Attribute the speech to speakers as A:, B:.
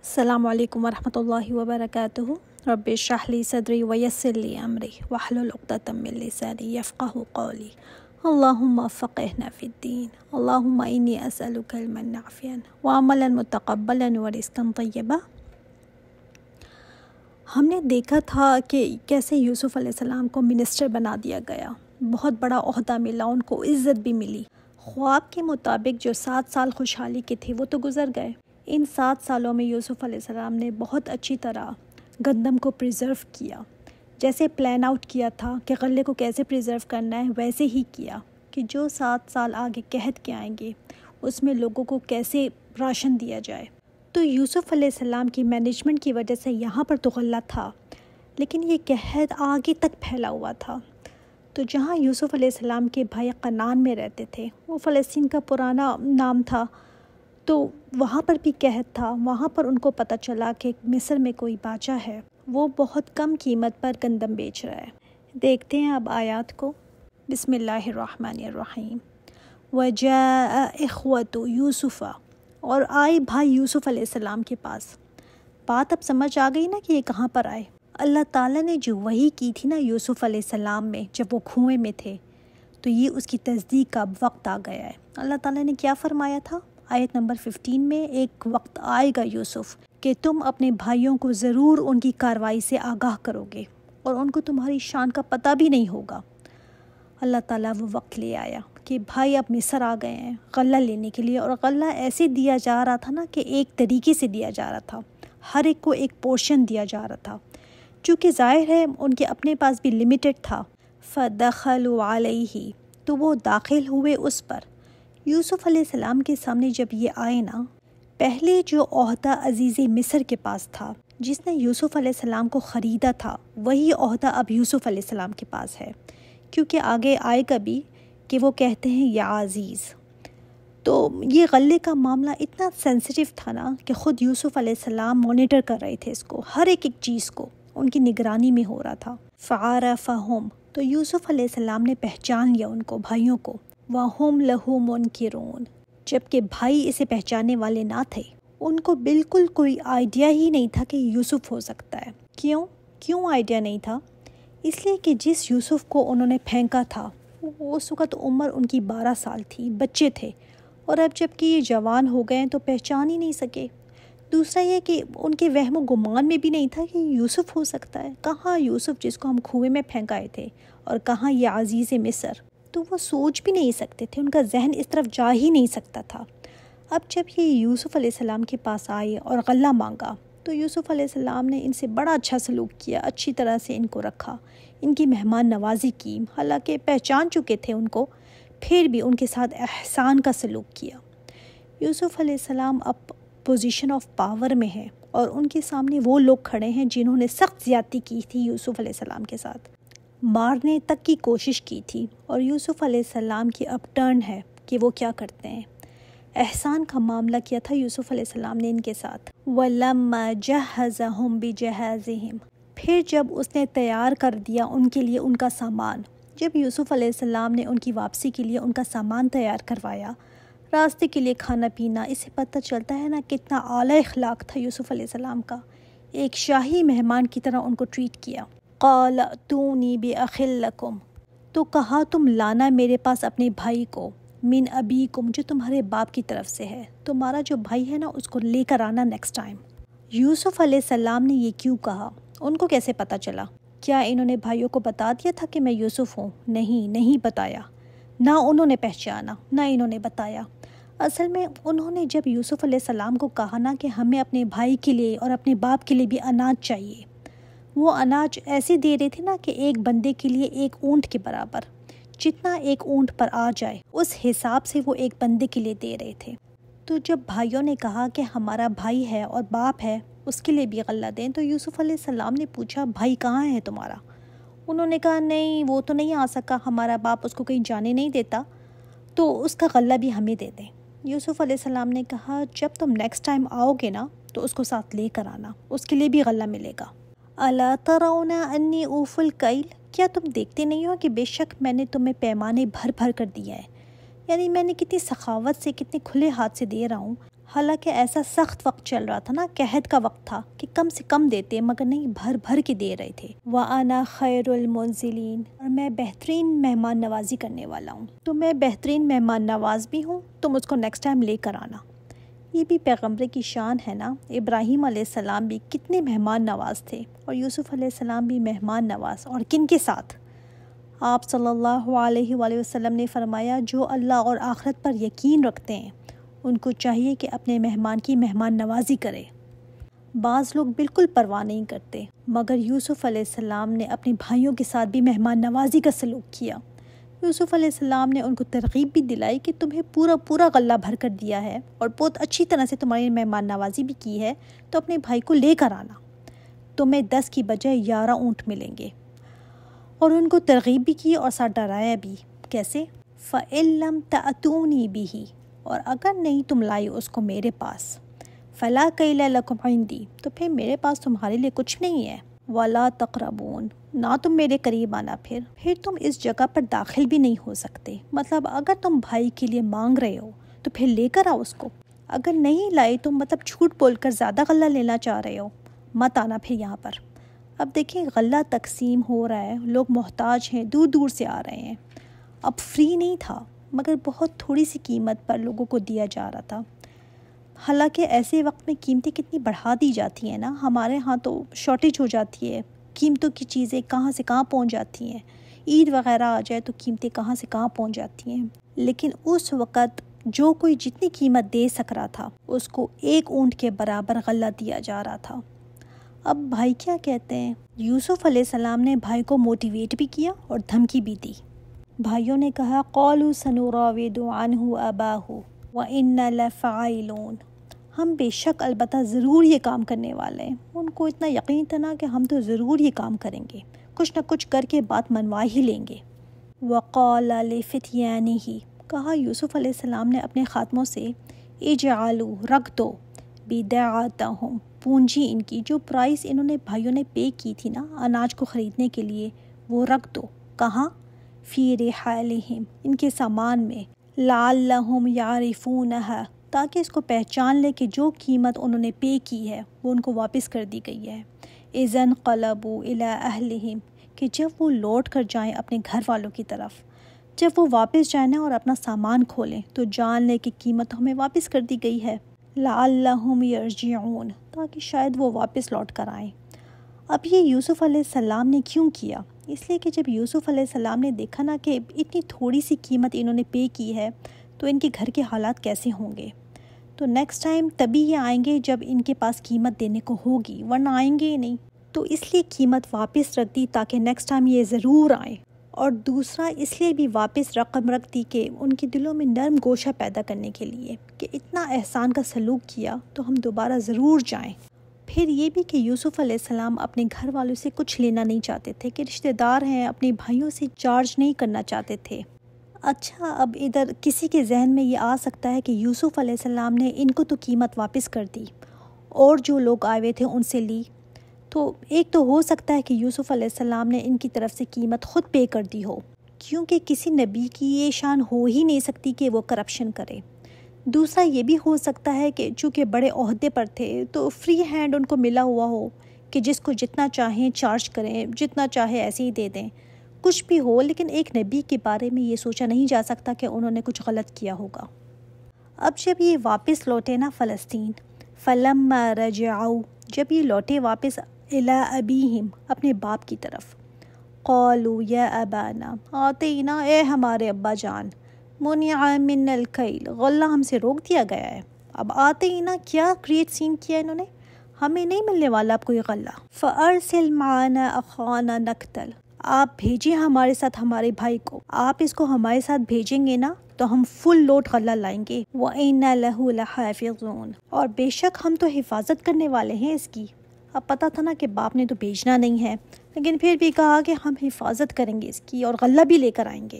A: السلام علیکم ورحمۃ اللہ وبرکاتہ۔ رب اشرح لی صدری ویسر لی امری واحلل عقدۃ من لسانی یفقہوا قولی۔ اللہم فقہنا فی الدین، اللہم انی اسألک علما نافعا وعملا متقبلا ورزقا طیبا۔ ہم نے دیکھا تھا کہ کیسے یوسف علیہ السلام کو منسٹر بنا دیا گیا، بہت بڑا عہدہ ملا، ان کو عزت بھی ملی۔ خواب کے مطابق جو 7 سال خوشحالی کے تھے وہ تو گزر گئے۔ ان 7 سالوں میں یوسف علیہ السلام نے بہت اچھی طرح گندم کو پریزرو کیا، جیسے پلان آؤٹ کیا تھا کہ غلے کو کیسے پریزرو کرنا ہے، ویسے ہی کیا کہ جو 7 سال آگے قحط کے آئیں گے اس میں لوگوں کو کیسے راشن دیا جائے۔ تو یوسف علیہ السلام کی مینجمنٹ کی وجہ سے یہاں پر تو غلہ تھا، لیکن یہ قحط آگے تک پھیلا ہوا تھا۔ تو جہاں یوسف علیہ السلام کے بھائی قنعان میں رہتے تھے، وہ فلسطین کا پرانا نام تھا، تو وہاں پر بھی قحط تھا۔ وہاں پر ان کو پتہ چلا کہ مصر میں کوئی بادشاہ ہے، وہ بہت کم قیمت پر گندم بیچ رہا ہے۔ دیکھتے ہیں اب آیات کو۔ بسم اللہ الرحمن الرحیم۔ وجاء اخوۃ یوسف، اور آئے بھائی یوسف علیہ السلام کے پاس۔ بات اب سمجھ آ گئی نا کہ یہ کہاں پر آئے۔ اللہ تعالیٰ نے جو وحی کی تھی نا یوسف علیہ السلام میں جب وہ کنویں میں تھے، تو یہ اس کی تصدیق کا وقت آ گیا ہے۔ اللہ تعالیٰ نے کیا فرمایا تھا آیت نمبر 15 میں، ایک وقت آئے گا یوسف کہ تم اپنے بھائیوں کو ضرور ان کی کارروائی سے آگاہ کرو گے اور ان کو تمہاری شان کا پتہ بھی نہیں ہوگا۔ اللہ تعالیٰ وہ وقت لے آیا کہ بھائی اب مصر آ گئے ہیں غلہ لینے کے لیے، اور غلہ ایسے دیا جا رہا تھا نا کہ ایک طریقے سے دیا جا رہا تھا، ہر ایک کو ایک پورشن دیا جا رہا تھا، چونکہ ظاہر ہے ان کے اپنے پاس بھی لمیٹڈ تھا۔ فَدَخَلُوا عَلَيْهِ، تو وہ داخل ہوئے اس پر۔ یوسف علیہ السلام کے سامنے جب یہ آئے نا، پہلے جو عہدہ عزیز مصر کے پاس تھا، جس نے یوسف علیہ السلام کو خریدا تھا، وہی عہدہ اب یوسف علیہ السلام کے پاس ہے، کیونکہ آگے آئے گا بھی کہ وہ کہتے ہیں یا عزیز۔ تو یہ غلے کا معاملہ اتنا سینسیٹیو تھا نا کہ خود یوسف علیہ السلام مانیٹر کر رہے تھے اس کو، ہر ایک چیز کو ان کی نگرانی میں ہو رہا تھا۔ فَعَرَفَهُمْ، تو یوسف علیہ السلام نے پہچان لیا ان کو، بھائیوں کو۔ وَهُمْ لَهُ مُنْكِرُونَ، جبکہ بھائی اسے پہچانے والے نہ تھے، ان کو بالکل کوئی آئیڈیا ہی نہیں تھا کہ یوسف ہو سکتا ہے۔ کیوں آئیڈیا نہیں تھا؟ اس لیے کہ جس یوسف کو انہوں نے پھینکا تھا، اس وقت عمر ان کی 12 سال تھی، بچے تھے، اور اب جب کہ یہ جوان ہو گئے تو پہچان ہی نہیں سکے۔ دوسرا یہ کہ ان کے وہم و گمان میں بھی نہیں تھا کہ یوسف ہو سکتا ہے۔ کہاں یوسف جس کو ہم کنویں میں پھینکائے تھے، اور کہاں یہ عزیز مصر، تو وہ سوچ بھی نہیں سکتے تھے، ان کا ذہن اس طرف جا ہی نہیں سکتا تھا۔ اب جب یہ یوسف علیہ السلام کے پاس آئے اور غلہ مانگا، تو یوسف علیہ السلام نے ان سے بڑا اچھا سلوک کیا، اچھی طرح سے ان کو رکھا، ان کی مہمان نوازی کی، حالانکہ پہچان چکے تھے ان کو، پھر بھی ان کے ساتھ احسان کا سلوک کیا۔ یوسف علیہ السلام اب پوزیشن آف پاور میں ہے، اور ان کے سامنے وہ لوگ کھڑے ہیں جنہوں نے سخت زیادتی کی تھی یوسف علیہ السلام کے ساتھ، مارنے تک کی کوشش کی تھی، اور یوسف علیہ السلام کی اب ٹرن ہے کہ وہ کیا کرتے ہیں۔ احسان کا معاملہ کیا تھا یوسف علیہ السلام نے ان کے ساتھ۔ وَلَمَّا جَهَّزَهُمْ بِجَهَازِهِمْ، پھر جب اس نے تیار کر دیا ان کے لیے ان کا سامان، جب یوسف علیہ السلام نے ان کی واپسی کے لیے ان کا سامان تیار کروایا، راستے کے لیے کھانا پینا، اس سے پتہ چلتا ہے نا کتنا اعلیٰ اخلاق تھا یوسف علیہ السلام کا، ایک شاہی مہمان کی طرح ان کو ٹریٹ کیا۔ قَالَ ائْتُونِي بِأَخٍ لَكُمْ، تو کہا تم لانا میرے پاس اپنے بھائی کو، من ابیکم، جو تمہارے باپ کی طرف سے ہے، تمہارا جو بھائی ہے نا اس کو لے کر آنا نیکسٹ ٹائم۔ یوسف علیہ السلام نے یہ کیوں کہا؟ ان کو کیسے پتہ چلا؟ کیا انہوں نے بھائیوں کو بتا دیا تھا کہ میں یوسف ہوں؟ نہیں بتایا، نہ انہوں نے پہچانا، نہ انہوں نے بتایا۔ اصل میں انہوں نے جب یوسف علیہ السلام کو کہا نا کہ ہمیں اپنے بھائی کے لیے اور اپنے باپ کے لیے بھی اناج چاہیے، وہ اناج ایسے دے رہے تھے نا کہ ایک بندے کے لیے ایک اونٹ کے برابر، جتنا ایک اونٹ پر آ جائے اس حساب سے وہ ایک بندے کے لیے دے رہے تھے۔ تو جب بھائیوں نے کہا کہ ہمارا بھائی ہے اور باپ ہے، اس کے لیے بھی غلہ دیں، تو یوسف علیہ السلام نے پوچھا بھائی کہاں ہے تمہارا؟ انہوں نے کہا نہیں وہ تو نہیں آ سکا، ہمارا باپ اس کو کہیں جانے نہیں دیتا، تو اس کا غلہ بھی ہمیں دے دیں۔ یوسف علیہ السلام نے کہا جب تم نیکسٹ ٹائم آؤ گے نا تو اس کو ساتھ لے کر آنا، اس کے لیے بھی غلہ ملے گا۔ الا ترون انی اوف الکیل، کیا تم دیکھتے نہیں ہو کہ بے شک میں نے تمہیں پیمانے بھر بھر کر دیا ہے، یعنی میں نے کتنی سخاوت سے، کتنے کھلے ہاتھ سے دے رہا ہوں، حالانکہ ایسا سخت وقت چل رہا تھا نا، قحط کا وقت تھا کہ کم سے کم دیتے، مگر نہیں، بھر بھر کے دے رہے تھے۔ وَأَنَا خَيْرُ الْمُنزِلِينَ، اور میں بہترین مہمان نوازی کرنے والا ہوں۔ تو میں بہترین مہمان نواز بھی ہوں، تم اس کو نیکسٹ ٹائم لے کر آنا۔ یہ بھی پیغمبر کی شان ہے نا، ابراہیم علیہ السلام بھی کتنے مہمان نواز تھے، اور یوسف علیہ السلام بھی مہمان نواز، اور کن کے ساتھ؟ آپ صلی اللہ علیہ وآلہ وسلم نے فرمایا، جو اللہ اور آخرت پر یقین رکھتے ہیں ان کو چاہیے کہ اپنے مہمان کی مہمان نوازی کرے۔ بعض لوگ بالکل پرواہ نہیں کرتے، مگر یوسف علیہ السلام نے اپنے بھائیوں کے ساتھ بھی مہمان نوازی کا سلوک کیا۔ یوسف علیہ السلام نے ان کو ترغیب بھی دلائی کہ تمہیں پورا غلہ بھر کر دیا ہے اور بہت اچھی طرح سے تمہاری مہمان نوازی بھی کی ہے، تو اپنے بھائی کو لے کر آنا، تمہیں 10 کی بجائے 11 اونٹ ملیں گے۔ اور ان کو ترغیب بھی کی اور ساتھ ڈرایا بھی، کیسے؟ فَإِن لَّمْ تَأْتُونِي بِهِ، اور اگر نہیں تم لائی اس کو میرے پاس، فَلَا كَيْلَ لَكُمْ عِندِي، تو پھر میرے پاس تمہارے لیے کچھ نہیں ہے، وَلَا تَقْرَبُونَ، نہ تم میرے قریب آنا، پھر تم اس جگہ پر داخل بھی نہیں ہو سکتے۔ مطلب اگر تم بھائی کے لیے مانگ رہے ہو تو پھر لے کر آؤ اس کو، اگر نہیں لائی تم مطلب جھوٹ بول کر زیادہ غلہ لینا چاہ رہے ہو، مت آنا پھر یہاں پر۔ اب دیکھیں غلہ تقسیم ہو رہا ہے، لوگ محتاج ہیں، دور دور سے آ رہے ہیں، اب فری نہیں تھا، مگر بہت تھوڑی سی قیمت پر لوگوں کو دیا جا رہا تھا۔ حالانکہ ایسے وقت میں قیمتیں کتنی بڑھا دی جاتی ہیں نا، ہمارے ہاں تو شارٹیج ہو جاتی ہے، قیمتوں کی چیزیں کہاں سے کہاں پہنچ جاتی ہیں، عید وغیرہ آ جائے تو قیمتیں کہاں سے کہاں پہنچ جاتی ہیں۔ لیکن اس وقت جو کوئی جتنی قیمت دے سک رہا تھا اس کو 1 اونٹ کے برابر غلہ دیا جا رہا تھا۔ اب بھائی کیا کہتے ہیں؟ یوسف علیہ السلام نے بھائی کو موٹیویٹ بھی کیا اور دھمکی بھی دی۔ بھائیوں نے کہا، قَالُوا سَنُرَاوِدُ عَنْهُ أَبَاهُ وَإِنَّا لَفَاعِلُونَ، ہم بے شک البتہ ضرور یہ کام کرنے والے ہیں۔ ان کو اتنا یقین تھا نا کہ ہم تو ضرور یہ کام کریں گے، کچھ نہ کچھ کر کے بات منوا ہی لیں گے۔ وَقَالَ لِفِتْيَانِهِ، کہا یوسف علیہ السلام نے اپنے خادموں سے، اجعلوا، رکھ دو، بِضَاعَتَهُمْ، پونجی ان کی، جو پرائس انہوں نے بھائیوں نے پے کی تھی نا اناج کو خریدنے کے لیے، وہ رکھ دو۔ کہاں؟ فی رحالہم، ان کے سامان میں، لعلہم یعرفونہا، تاکہ اس کو پہچان لے کہ جو قیمت انہوں نے پے کی ہے وہ ان کو واپس کر دی گئی ہے۔ اذ انقلبوا الی اہلہم، کہ جب وہ لوٹ کر جائیں اپنے گھر والوں کی طرف، جب وہ واپس جائیں اور اپنا سامان کھولیں تو جان لے کہ قیمت ہمیں واپس کر دی گئی ہے۔ لعلہم یرجعون، تاکہ شاید وہ واپس لوٹ کر آئیں۔ اب یہ یوسف علیہ السلام نے کیوں کیا؟ اس لیے کہ جب یوسف علیہ السلام نے دیکھا نا کہ اتنی تھوڑی سی قیمت انہوں نے پے کی ہے تو ان کے گھر کے حالات کیسے ہوں گے، تو نیکسٹ ٹائم تبھی یہ آئیں گے جب ان کے پاس قیمت دینے کو ہوگی، ورنہ آئیں گے ہی نہیں۔ تو اس لیے قیمت واپس رکھ دی تاکہ نیکسٹ ٹائم یہ ضرور آئیں، اور دوسرا اس لیے بھی واپس رقم رکھ دی کہ ان کے دلوں میں نرم گوشہ پیدا کرنے کے لیے کہ اتنا احسان کا سلوک کیا تو ہم دوبارہ ضرور جائیں۔ پھر یہ بھی کہ یوسف علیہ السلام اپنے گھر والوں سے کچھ لینا نہیں چاہتے تھے، کہ رشتہ دار ہیں، اپنے بھائیوں سے چارج نہیں کرنا چاہتے تھے۔ اچھا، اب ادھر کسی کے ذہن میں یہ آ سکتا ہے کہ یوسف علیہ السلام نے ان کو تو قیمت واپس کر دی اور جو لوگ آئے ہوئے تھے ان سے لی، تو ایک تو ہو سکتا ہے کہ یوسف علیہ السلام نے ان کی طرف سے قیمت خود پے کر دی ہو، کیونکہ کسی نبی کی یہ شان ہو ہی نہیں سکتی کہ وہ کرپشن کرے۔ دوسرا یہ بھی ہو سکتا ہے کہ چونکہ بڑے عہدے پر تھے تو فری ہینڈ ان کو ملا ہوا ہو کہ جس کو جتنا چاہیں چارج کریں، جتنا چاہے ایسے ہی دے دیں، کچھ بھی ہو، لیکن ایک نبی کے بارے میں یہ سوچا نہیں جا سکتا کہ انہوں نے کچھ غلط کیا ہوگا۔ اب جب یہ واپس لوٹے نا فلسطین، فلما رجعوا، جب یہ لوٹے واپس الی ابیہم، اپنے باپ کی طرف، قالوا یا ابانا، آتینا، اے ہمارے ابا جان، منع من الکیل، غلہ ہم سے روک دیا گیا ہے۔ اب آتینا کیا کریٹ سین کیا انہوں نے، ہمیں نہیں ملنے والا اب کوئی غلہ۔ فارسل معنا اخانا نقتل، آپ بھیجیں ہمارے ساتھ ہمارے بھائی کو، آپ اس کو ہمارے ساتھ بھیجیں گے نا تو ہم فل لوٹ غلہ لائیں گے۔ وَإِنَّا لَهُ لَحَافِظُونَ، اور بے شک ہم تو حفاظت کرنے والے ہیں اس کی۔ اب پتہ تھا نا کہ باپ نے تو بھیجنا نہیں ہے، لیکن پھر بھی کہا کہ ہم حفاظت کریں گے اس کی اور غلہ بھی لے کر آئیں گے۔